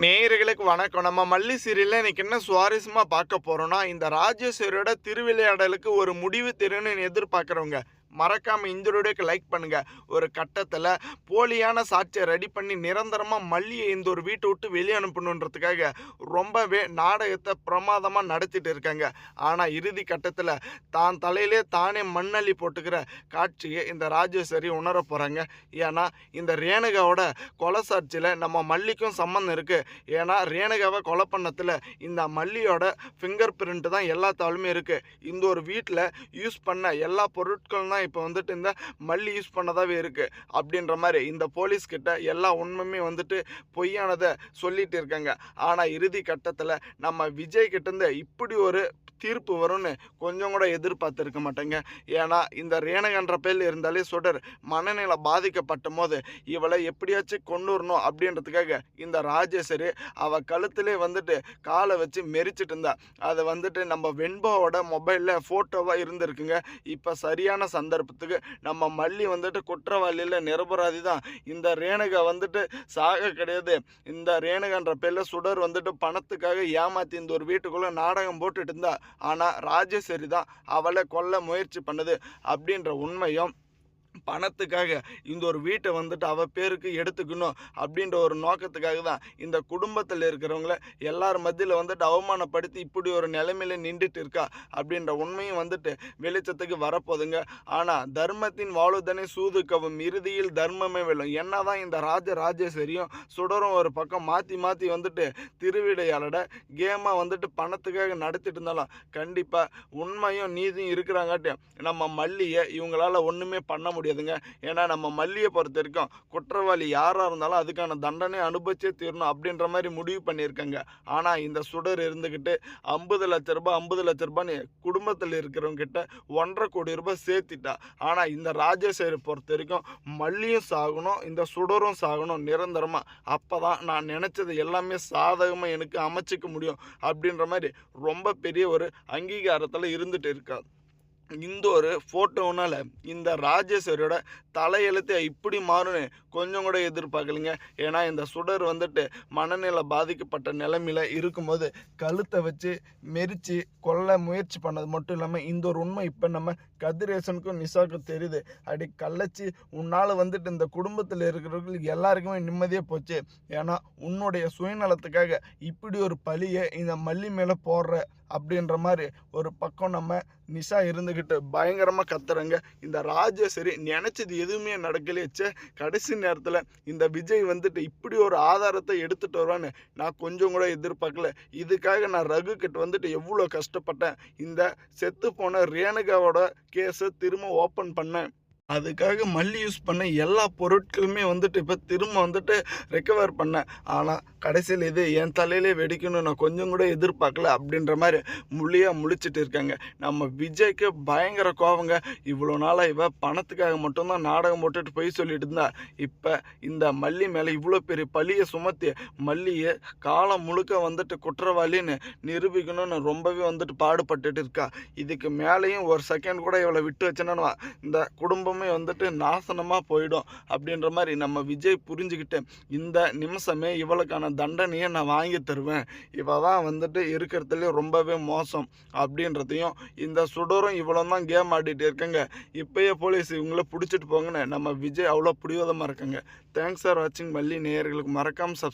நேயர்களுக்கு வணக்கம். நம்ம மல்லி சீரியல்ல இன்னைக்கு என்ன சுவாரஸ்யமா பார்க்க போறோம்னா, இந்த ராஜேஸ்வரியோட திருவிளையாடலுக்கு ஒரு முடிவு தெரியும்னு எதிர்பார்க்குறவங்க, மறக்காம இந்த வீடியோக்கு லைக் பண்ணுங்க. ஒரு கட்டத்துல போலியான சாட்சிய ரெடி பண்ணி நிரந்தரமா மல்லியை இந்த ஒரு வீட்டை விட்டு வெளியே அனுப்பணுன்றதுக்காக ரொம்பவே நாடகத்தை பிரமாதமா நடத்திட்டு இருக்காங்க. ஆனா இறுதி கட்டத்துல தான் தலையிலே தானே மண்ணள்ளி போட்டுக்கிற காட்சியை இந்த ராஜேஸ்வரி உணர போறாங்க. ஏன்னா இந்த ரேணுகாவோட கொலை சாட்சியில நம்ம மல்லிக்கும் சம்மந்தம் இருக்கு. ஏன்னா ரேணுகாவை கொலை பண்ணத்தில் இந்த மல்லியோட ஃபிங்கர் பிரிண்ட் தான் எல்லா தாளுமே இருக்குது. இந்த ஒரு வீட்டில் யூஸ் பண்ண எல்லா பொருட்களும் தான் இப்போ வந்துட்டு இந்த மல்லி யூஸ் பண்ணதாகவே இருக்குது. அப்படின்ற மாதிரி இந்த போலீஸ்கிட்ட எல்லா உண்மையுமே வந்துட்டு பொய்யானதை சொல்லிட்டு இருக்காங்க. ஆனால் இறுதி கட்டத்தில் நம்ம விஜய் கிட்டேருந்து இப்படி ஒரு தீர்ப்பு வரும்னு கொஞ்சம் கூட எதிர்பார்த்துருக்க மாட்டேங்க. ஏன்னா இந்த ரேணுகன்ற பேரில் இருந்தாலே சுடர் மனநிலை பாதிக்கப்பட்ட போது இவளை எப்படியாச்சும் கொண்டு வரணும் அப்படின்றதுக்காக இந்த ராஜேஸ்வரி அவள் கழுத்திலே வந்துட்டு காலை வச்சு மெரிச்சிட்டு இருந்தா. அதை வந்துட்டு நம்ம வெண்பாவோட மொபைலில் ஃபோட்டோவாக இருந்திருக்குங்க. இப்போ சரியான சந்தர்ப்பத்துக்கு நம்ம மல்லி வந்துட்டு குற்றவாளியில் நிரபராதி தான். இந்த ரேணுகா வந்துட்டு சாக கிடையாது. இந்த ரேணுகன்ற பேரில் சுடர் வந்துட்டு பணத்துக்காக ஏமாற்றி இந்த ஒரு வீட்டுக்குள்ளே நாடகம் போட்டுட்டு இருந்தா. ஆனால் ராஜேஸ்வரி தான் அவளை கொல்ல முயற்சி பண்ணுது அப்படின்ற உண்மையும், பணத்துக்காக இந்த ஒரு வீட்டை வந்துட்டு அவள் பேருக்கு எடுத்துக்கணும் அப்படின்ற ஒரு நோக்கத்துக்காக தான் இந்த குடும்பத்தில் இருக்கிறவங்கள எல்லார் மத்தியில் வந்துட்டு அவமானப்படுத்தி இப்படி ஒரு நிலைமையில நின்றுட்டு இருக்கா அப்படின்ற உண்மையும் வந்துட்டு வெளிச்சத்துக்கு வரப்போதுங்க. ஆனால் தர்மத்தின் வாழுதனை சூதுக்கவும் இறுதியில் தர்மமே வெல்லும். என்னதான் இந்த ராஜேஸ்வரியும் சுடரும் ஒரு பக்கம் மாற்றி மாற்றி வந்துட்டு திருவிடையாளோட கேமாக வந்துட்டு பணத்துக்காக நடத்திட்டு இருந்தாலும் கண்டிப்பாக உண்மையும் நீதியும் இருக்கிறாங்காட்டியும் நம்ம மல்லியை இவங்களால் ஒன்றுமே பண்ண முடியாதுங்க. ஏன்னா நம்ம மல்லியை பொறுத்த வரைக்கும் குற்றவாளி யாராக இருந்தாலும் அதுக்கான தண்டனை அனுபவிச்சே தீரணும் அப்படின்ற மாதிரி முடிவு பண்ணியிருக்காங்க. ஆனால் இந்த சுடர் இருந்துக்கிட்டு 50 லட்ச ரூபான்னு குடும்பத்தில் இருக்கிறவங்க கிட்ட 1.5 கோடி ரூபாய் சேர்த்திட்டா. ஆனால் இந்த ராஜேஸ்வரி பொறுத்த வரைக்கும் மல்லியும் சாகணும், இந்த சுடரும் சாகணும் நிரந்தரமாக. அப்போ தான் நான் நினச்சது எல்லாமே சாதகமாக எனக்கு அமைச்சிக்க முடியும் அப்படின்ற மாதிரி ரொம்ப பெரிய ஒரு அங்கீகாரத்தில் இருந்துட்டு இருக்கா. இந்த ஒரு ஃபோட்டோனால் இந்த ராஜேஸ்வரியோட தலையெழுத்து இப்படி மாறும்னு கொஞ்சம் கூட எதிர்பார்க்கலைங்க. ஏன்னா இந்த சுடர் வந்துட்டு மனநிலை பாதிக்கப்பட்ட நிலைமையில் இருக்கும்போது கழுத்தை வச்சு மெரித்து கொல்ல முயற்சி பண்ணது மட்டும் இல்லாமல் இந்த ஒரு உண்மை இப்போ நம்ம கதிரேசனுக்கும் நிஷாவுக்கும் தெரியுது. அப்படி கள்ளச்சி உன்னால் வந்துட்டு இந்த குடும்பத்தில் இருக்கிறவங்களுக்கு எல்லாருக்குமே நிம்மதியாக போச்சு. ஏன்னா உன்னுடைய சுயநலத்துக்காக இப்படி ஒரு பழியை இந்த மல்லி மேலே போடுற அப்படின்ற மாதிரி ஒரு பக்கம் நம்ம நிஷா இருந்துக்கிட்டு பயங்கரமாக கத்துறாங்க. இந்த ராஜேஸ்வரி நினச்சது எதுவுமே நடக்கலையே. கடைசி நேரத்தில் இந்த விஜய் வந்துட்டு இப்படி ஒரு ஆதாரத்தை எடுத்துகிட்டு வருவான்னு நான் கொஞ்சம் கூட எதிர்பார்க்கல. இதுக்காக நான் ரகு கிட்ட வந்துட்டு எவ்வளோ கஷ்டப்பட்டேன். இந்த செத்து போன ரேணுகாவோட கேஸை திரும்ப ஓப்பன் பண்ணேன். அதுக்காக மல்லி யூஸ் பண்ண எல்லா பொருட்களுமே வந்துட்டு இப்போ திரும்ப வந்துட்டு ரெக்கவர் பண்ணேன். ஆனால் கடைசியில் இது என் தலையிலே வெடிக்கணும்னு நான் கொஞ்சம் கூட எதிர்பார்க்கல அப்படின்ற மாதிரி முழிச்சிட்டு இருக்காங்க. நம்ம விஜய்க்கு பயங்கர கோவங்க. இவ்வளோ நாளாக இவ பணத்துக்காக மட்டும்தான் நாடகம் போட்டுட்டு போய் சொல்லிட்டு இருந்தா. இப்போ இந்த மல்லி மேலே இவ்வளோ பெரிய பழியை சுமத்தி மல்லியை காலம் முழுக்க வந்துட்டு குற்றவாளின்னு நிரூபிக்கணும்னு ரொம்பவே வந்துட்டு பாடுபட்டுட்டு இருக்கா. இதுக்கு மேலேயும் ஒரு செகண்ட் கூட இவளை விட்டு வச்சேன்னா இந்த குடும்பம் வந்துட்டு நாசனமாக போயிடும் அப்படின்ற மாதிரி நம்ம விஜய் புரிஞ்சுக்கிட்டு இந்த நிமிஷமே இவளுக்கான தண்டனையை நான் வாங்கி தருவேன். இவ தான் வந்துட்டு இருக்கிறதுலேயே ரொம்பவே மோசம் அப்படின்றதையும், இந்த சுடரும் இவ்வளோ தான் கேம் ஆடிட்டு இருக்கங்க, இப்போயே போலீஸ் இவங்கள பிடிச்சிட்டு போங்கன்னு நம்ம விஜய் அவ்வளோ பிடிவாதமாக இருக்குங்க. தேங்க்ஸ் ஃபார் வாட்சிங். மல்லி நேயர்களுக்கு மறக்காமல்